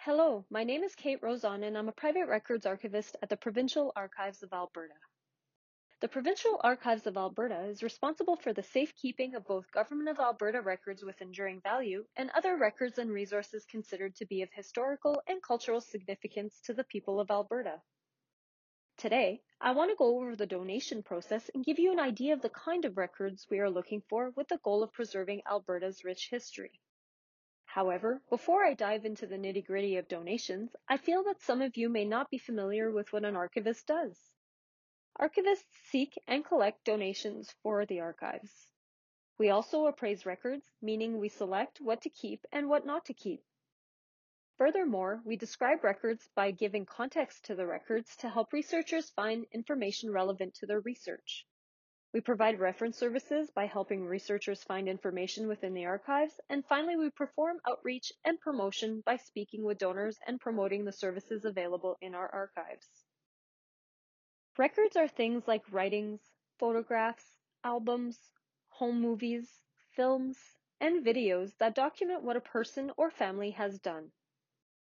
Hello, my name is Kate Rosen and I'm a private records archivist at the Provincial Archives of Alberta. The Provincial Archives of Alberta is responsible for the safekeeping of both Government of Alberta records with enduring value and other records and resources considered to be of historical and cultural significance to the people of Alberta. Today, I want to go over the donation process and give you an idea of the kind of records we are looking for with the goal of preserving Alberta's rich history. However, before I dive into the nitty-gritty of donations, I feel that some of you may not be familiar with what an archivist does. Archivists seek and collect donations for the archives. We also appraise records, meaning we select what to keep and what not to keep. Furthermore, we describe records by giving context to the records to help researchers find information relevant to their research. We provide reference services by helping researchers find information within the archives, and finally, we perform outreach and promotion by speaking with donors and promoting the services available in our archives. Records are things like writings, photographs, albums, home movies, films, and videos that document what a person or family has done.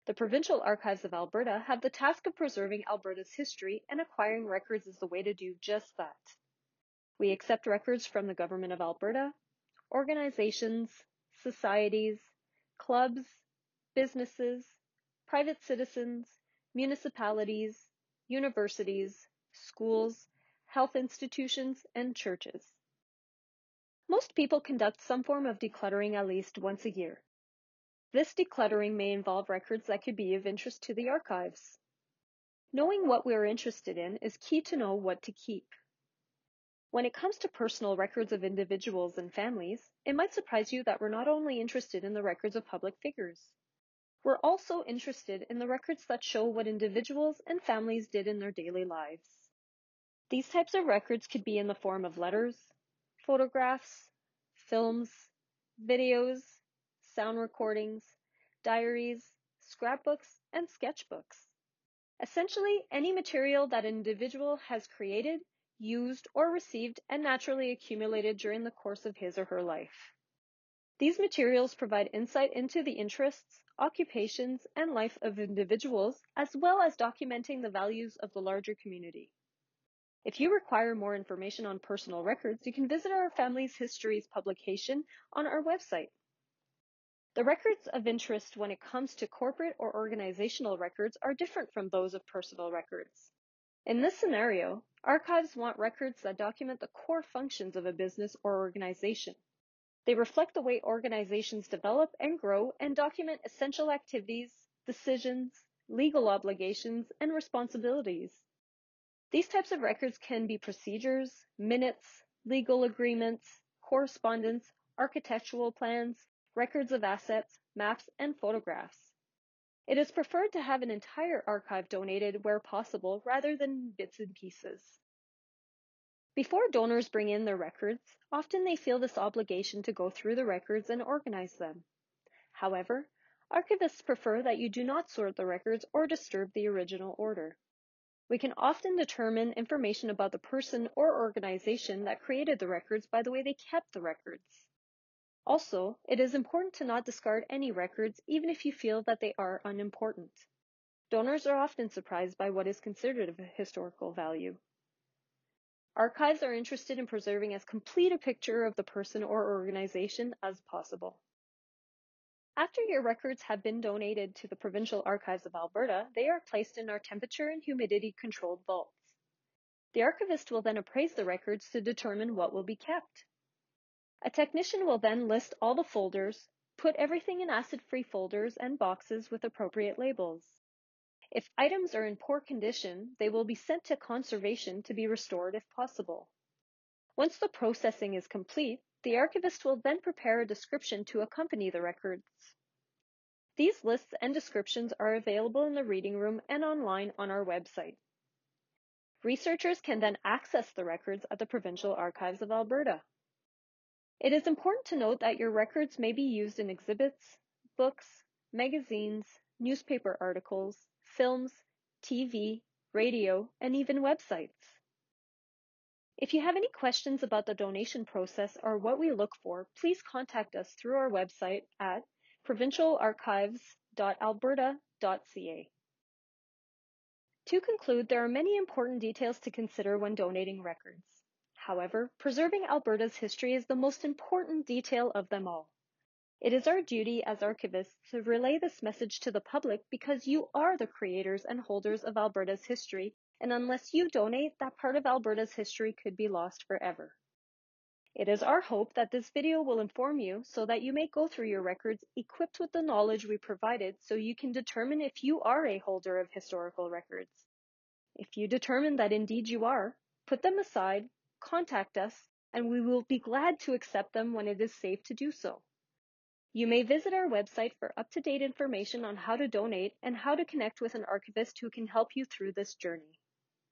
The Provincial Archives of Alberta have the task of preserving Alberta's history, and acquiring records is the way to do just that. We accept records from the Government of Alberta, organizations, societies, clubs, businesses, private citizens, municipalities, universities, schools, health institutions, and churches. Most people conduct some form of decluttering at least once a year. This decluttering may involve records that could be of interest to the archives. Knowing what we are interested in is key to know what to keep. When it comes to personal records of individuals and families, it might surprise you that we're not only interested in the records of public figures. We're also interested in the records that show what individuals and families did in their daily lives. These types of records could be in the form of letters, photographs, films, videos, sound recordings, diaries, scrapbooks, and sketchbooks. Essentially, any material that an individual has created, used, or received and naturally accumulated during the course of his or her life. These materials provide insight into the interests, occupations, and life of individuals, as well as documenting the values of the larger community. If you require more information on personal records, you can visit our Families Histories publication on our website. The records of interest when it comes to corporate or organizational records are different from those of personal records. In this scenario, archives want records that document the core functions of a business or organization. They reflect the way organizations develop and grow and document essential activities, decisions, legal obligations, and responsibilities. These types of records can be procedures, minutes, legal agreements, correspondence, architectural plans, records of assets, maps, and photographs. It is preferred to have an entire archive donated where possible rather than bits and pieces. Before donors bring in their records, often they feel this obligation to go through the records and organize them. However, archivists prefer that you do not sort the records or disturb the original order. We can often determine information about the person or organization that created the records by the way they kept the records. Also, it is important to not discard any records even if you feel that they are unimportant. Donors are often surprised by what is considered of historical value. Archives are interested in preserving as complete a picture of the person or organization as possible. After your records have been donated to the Provincial Archives of Alberta, they are placed in our temperature and humidity controlled vaults. The archivist will then appraise the records to determine what will be kept. A technician will then list all the folders, put everything in acid-free folders and boxes with appropriate labels. If items are in poor condition, they will be sent to conservation to be restored if possible. Once the processing is complete, the archivist will then prepare a description to accompany the records. These lists and descriptions are available in the reading room and online on our website. Researchers can then access the records at the Provincial Archives of Alberta. It is important to note that your records may be used in exhibits, books, magazines, newspaper articles, films, TV, radio, and even websites. If you have any questions about the donation process or what we look for, please contact us through our website at provincialarchives.ca. archives.alberta.ca. To conclude, there are many important details to consider when donating records. However, preserving Alberta's history is the most important detail of them all. It is our duty as archivists to relay this message to the public because you are the creators and holders of Alberta's history, and unless you donate, that part of Alberta's history could be lost forever. It is our hope that this video will inform you so that you may go through your records equipped with the knowledge we provided so you can determine if you are a holder of historical records. If you determine that indeed you are, put them aside, contact us, and we will be glad to accept them when it is safe to do so. You may visit our website for up-to-date information on how to donate and how to connect with an archivist who can help you through this journey.